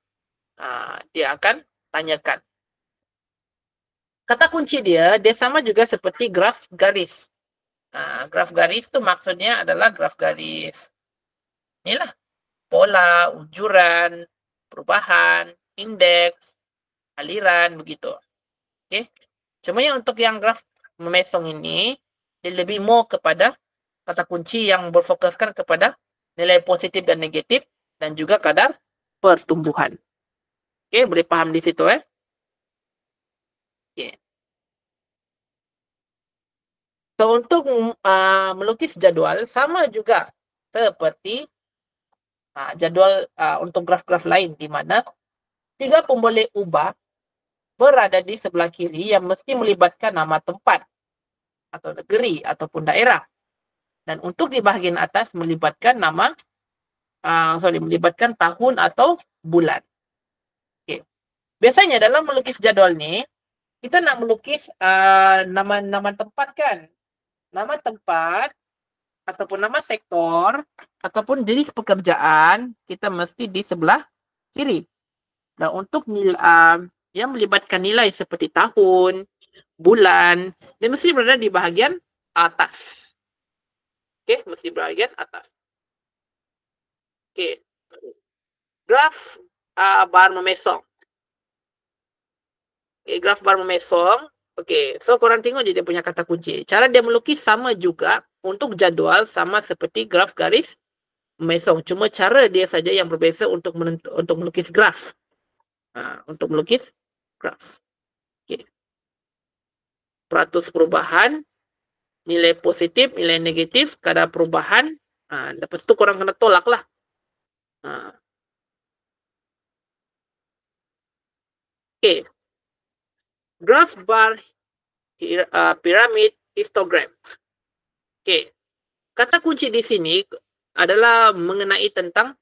Dia akan tanyakan. Kata kunci dia sama juga seperti graf garis. Graf garis tu maksudnya adalah graf garis. Inilah pola, ujuran, perubahan, indeks, aliran, begitu. Okey. Cuma untuk yang graf memesong ini, dia lebih more kepada kata kunci yang berfokuskan kepada nilai positif dan negatif dan juga kadar pertumbuhan. Okey, boleh faham di situ Okey. So untuk melukis jadual sama juga seperti jadual untuk graf-graf lain di mana 3 pemboleh ubah berada di sebelah kiri yang mesti melibatkan nama tempat atau negeri ataupun daerah. Dan untuk di bahagian atas melibatkan nama melibatkan tahun atau bulan. Okay. Biasanya dalam melukis jadual ni, kita nak melukis nama tempat kan? Nama tempat ataupun nama sektor ataupun jenis pekerjaan, kita mesti di sebelah kiri. Dan untuk yang melibatkan nilai seperti tahun, bulan, dia mesti berada di bahagian atas. Okey, mesti bahagian atas. Okey. Graf bar memesong. Okey, graf bar memesong. Okey, so korang tengok je dia punya kata kunci. Cara dia melukis sama juga untuk jadual sama seperti graf garis memesong. Cuma cara dia saja yang berbeza untuk melukis graf. Untuk melukis graf. Okey. Peratus perubahan, nilai positif, nilai negatif, kadar perubahan. Lepas tu korang kena tolak lah. Okay. Graph bar pyramid histogram. Okay. Kata kunci di sini adalah mengenai tentang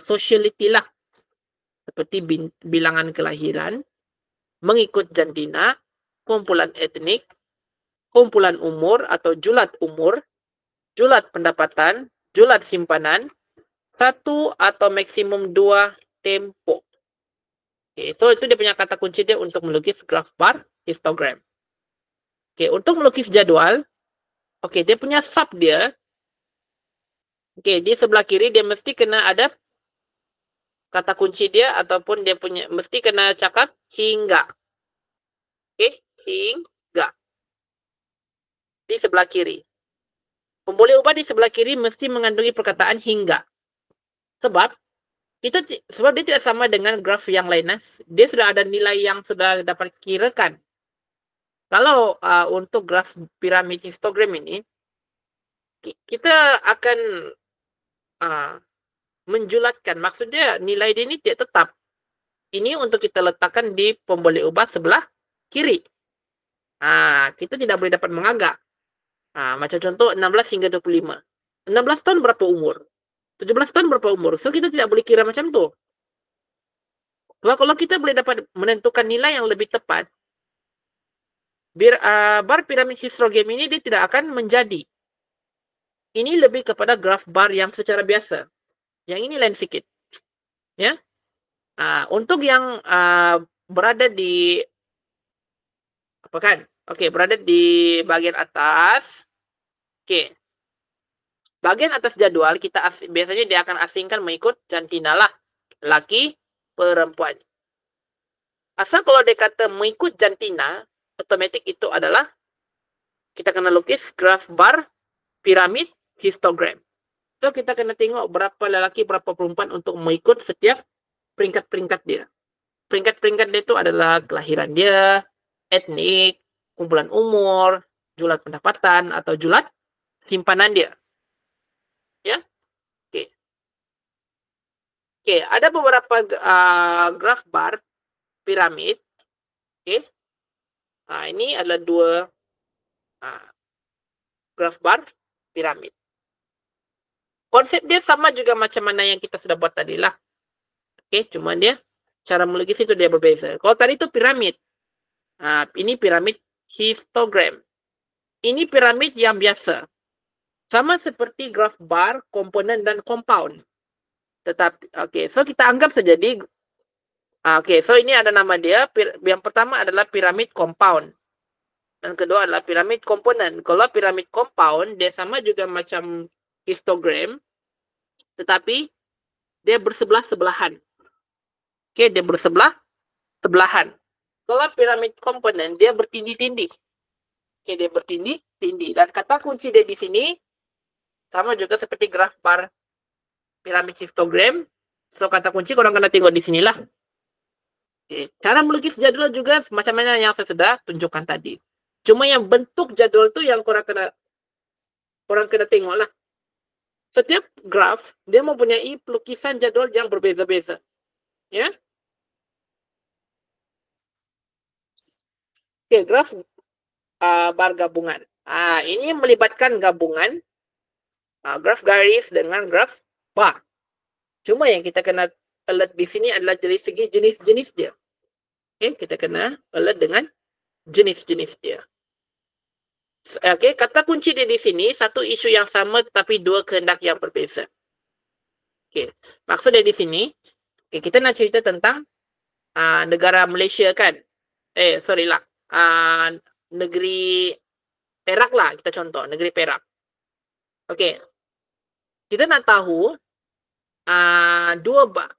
sociality lah. seperti bilangan kelahiran, mengikut jantina, kumpulan etnik, kumpulan umur atau julat umur, julat pendapatan, julat simpanan, 1 atau maksimum 2 tempo. Okay, so itu dia punya kata kunci dia untuk melukis graf bar histogram. Okay, untuk melukis jadwal, okay, dia punya sub dia, okay, di sebelah kiri dia mesti kena ada kata kunci dia ataupun dia punya mesti kena cakap hingga. Okay, hingga. Di sebelah kiri. Pemboleh ubah di sebelah kiri mesti mengandungi perkataan hingga. Sebab dia tidak sama dengan graf yang lain. Dia sudah ada nilai yang sudah dapat kirakan. Kalau untuk graf piramid histogram ini, kita akan menjulatkan. Maksudnya nilai dia ini tidak tetap. Ini untuk kita letakkan di pemboleh ubah sebelah kiri. Kita tidak boleh dapat mengagak. Macam contoh 16 hingga 25. 16 tahun berapa umur? 17 tahun berapa umur? So, kita tidak boleh kira macam tu. Sebab kalau kita boleh dapat menentukan nilai yang lebih tepat, bar piramid histogram ini dia tidak akan menjadi. Ini lebih kepada graf bar yang secara biasa. Yang ini lain sikit. Ya. Untuk yang berada di berada di bagian atas. Okey. Bagian atas jadwal kita biasanya dia akan asingkan mengikut jantina lah. Laki, perempuan. Asal kalau dia kata mengikut jantina, otomatik itu adalah kita kena lukis graf bar piramid histogram. So kita kena tengok berapa lelaki, berapa perempuan untuk mengikut setiap peringkat-peringkat dia. Peringkat-peringkat dia itu adalah kelahiran dia, etnik, kumpulan umur, julat pendapatan atau julat simpanan dia. Ya. Okey, ada beberapa graf bar piramid. Okey. Ini adalah 2 graf bar piramid. Konsep dia sama juga macam mana yang kita sudah buat tadi lah. Okey, cuma dia cara melukis itu dia berbeza. Kalau tadi itu piramid. Ini piramid histogram. Ini piramid yang biasa. Sama seperti graf bar, komponen dan compound. Tetapi, so kita anggap saja di so ini ada nama dia. Yang pertama adalah piramid compound. Dan kedua adalah piramid komponen. Kalau piramid compound, dia sama juga macam histogram. Tetapi, dia bersebelah-sebelahan. Dia bersebelah-sebelahan. Kalau piramid komponen, dia bertindih-tindih. Dia bertindih-tindih. Dan kata kunci dia di sini, sama juga seperti graf bar piramid histogram. So, kata kunci korang kena tengok di sinilah. Cara melukis jadwal juga macam mana yang saya sudah tunjukkan tadi. Cuma yang bentuk jadwal tu yang korang kena tengok lah. Setiap graf, dia mempunyai pelukisan jadwal yang berbeza-beza. Ya. Graf bar gabungan. Ini melibatkan gabungan graf garis dengan graf bar. Cuma yang kita kena alert di sini adalah dari segi jenis-jenis dia. Kita kena alert dengan jenis-jenis dia. Kata kunci dia di sini, satu isu yang sama tetapi 2 kehendak yang berbeza. Maksud dia di sini, kita nak cerita tentang negara Malaysia kan. Negeri Perak lah, kita contoh, negeri Perak. Kita nak tahu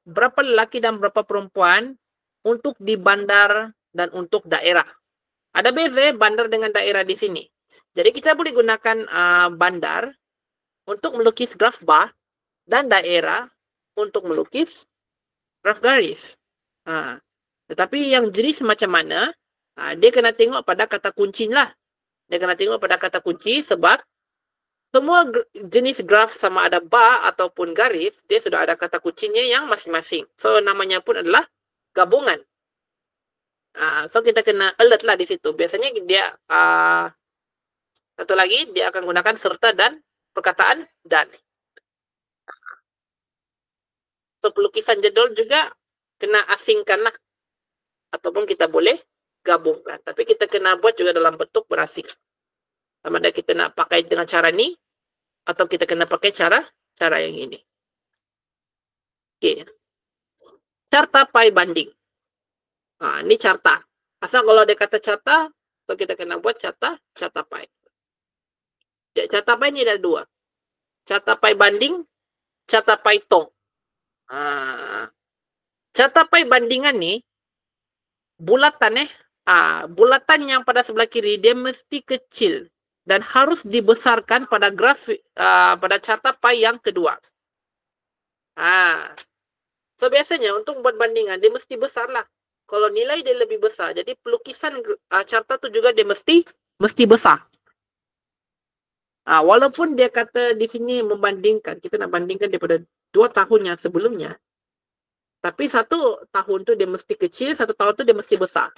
berapa lelaki dan berapa perempuan untuk di bandar dan untuk daerah. Ada beza bandar dengan daerah di sini. Jadi kita boleh gunakan bandar untuk melukis graf bar dan daerah untuk melukis graf garis. Tetapi yang jenis macam mana, dia kena tengok pada kata kunci lah. Dia kena tengok pada kata kunci sebab semua jenis graf sama ada bar ataupun garis, dia sudah ada kata kuncinya yang masing-masing. So, namanya pun adalah gabungan. So, kita kena alert lah di situ. Biasanya dia, satu lagi, dia akan gunakan serta dan perkataan dan. So, pelukisan jadwal juga kena asingkan lah. Ataupun kita boleh gabungkan. Tapi kita kena buat juga dalam bentuk berasing. Sama ada kita nak pakai dengan cara ni, atau kita kena pakai cara yang ini. Okey. Carta pai banding. Ini carta. Asal kalau dia kata carta, so kita kena buat carta pai. Carta pai ni ada dua. Carta pai banding, carta pai tong. Carta pai bandingan ni, bulatan bulatan yang pada sebelah kiri, dia mesti kecil. Dan harus dibesarkan pada graf, pada carta pai yang kedua. So biasanya untuk buat bandingan, dia mesti besar lah. Kalau nilai dia lebih besar, jadi pelukisan carta tu juga dia mesti besar. Walaupun dia kata di sini membandingkan, kita nak bandingkan daripada 2 tahun yang sebelumnya. Tapi 1 tahun tu dia mesti kecil, 1 tahun tu dia mesti besar.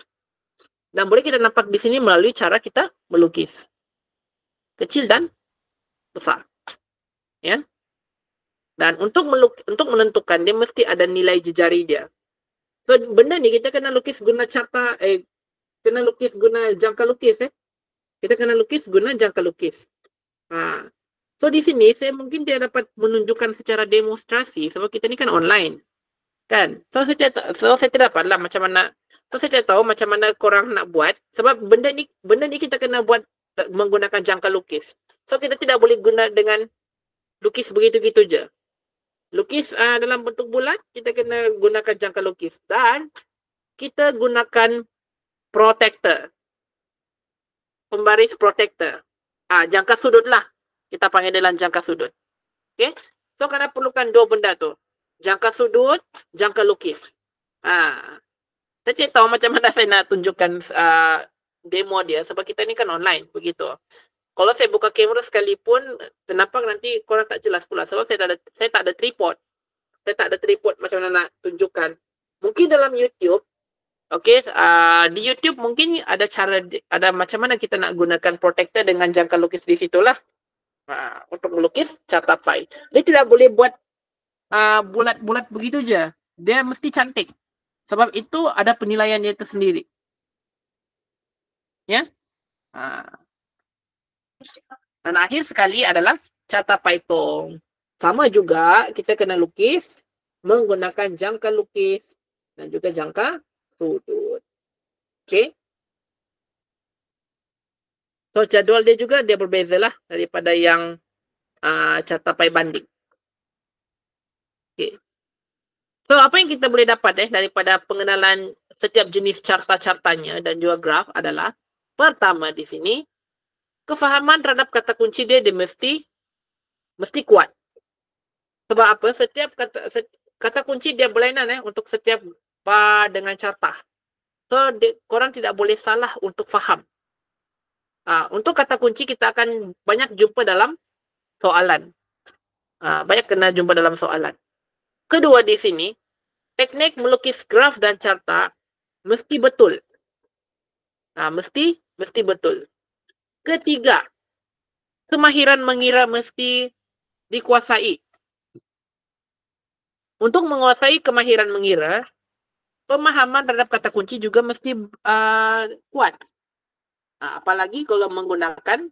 Dan boleh kita nampak di sini melalui cara kita melukis. Kecil dan besar. Ya. Dan untuk menentukan, dia mesti ada nilai jejari dia. So, benda ni kita kena lukis guna carta, kena lukis guna jangka lukis. Kita kena lukis guna jangka lukis. So, di sini saya mungkin tidak dapat menunjukkan secara demonstrasi sebab kita ni kan online. Kan? So, saya tidak dapat lah macam mana. So, saya tidak tahu macam mana korang nak buat. Sebab benda ni kita kena buat menggunakan jangka lukis. So, kita tidak boleh guna dengan lukis begitu-gitu je. Lukis dalam bentuk bulat, kita kena gunakan jangka lukis. Dan kita gunakan protector. Pembaris protector. Jangka sudut lah. Kita panggil dalam jangka sudut. Okay? So, kena perlukan 2 benda tu. Jangka sudut, jangka lukis. Saya tidak tahu macam mana saya nak tunjukkan demo dia. Sebab kita ni kan online. Begitu. Kalau saya buka kamera sekalipun, nampak nanti korang tak jelas pula. Sebab saya tak ada tripod. Saya tak ada tripod macam mana nak tunjukkan. Mungkin dalam YouTube, okay, di YouTube mungkin ada cara, ada macam mana kita nak gunakan protector dengan jangka lukis di situlah. Untuk melukis carta pai. Dia tidak boleh buat bulat-bulat begitu je. Dia mesti cantik. Sebab itu ada penilaian dia tersendiri. Ya. Dan akhir sekali adalah carta pai tong. Sama juga kita kena lukis menggunakan jangka lukis dan juga jangka sudut. Okey. So jadual dia juga dia berbeza lah daripada yang carta pai banding. Okey. So apa yang kita boleh dapat daripada pengenalan setiap jenis carta-cartanya dan juga graf adalah pertama di sini kefahaman terhadap kata kunci dia mesti kuat. Sebab apa? Setiap kata kunci dia berlainan untuk setiap bar dengan carta. So korang tidak boleh salah untuk faham. Untuk kata kunci kita akan banyak jumpa dalam soalan. Banyak kena jumpa dalam soalan. Kedua di sini, teknik melukis graf dan carta mesti betul. Mesti betul. Ketiga, kemahiran mengira mesti dikuasai. Untuk menguasai kemahiran mengira, pemahaman terhadap kata kunci juga mesti kuat. Apalagi kalau menggunakan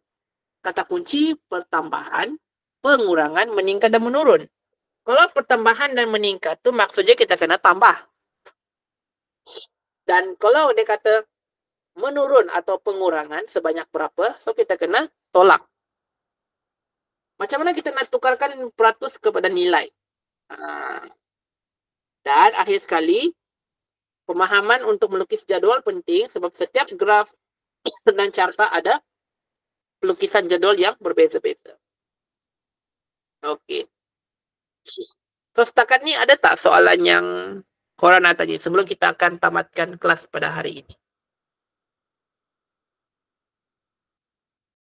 kata kunci pertambahan, pengurangan, meningkat dan menurun. Kalau pertambahan dan meningkat tu maksudnya kita kena tambah. Dan kalau dia kata menurun atau pengurangan sebanyak berapa, so kita kena tolak. Macam mana kita nak tukarkan peratus kepada nilai? Dan akhir sekali, pemahaman untuk melukis jadual penting sebab setiap graf dan carta ada pelukisan jadual yang berbeza-beza. Okey. So setakat ni ada tak soalan yang korang nak tanya sebelum kita akan tamatkan kelas pada hari ini?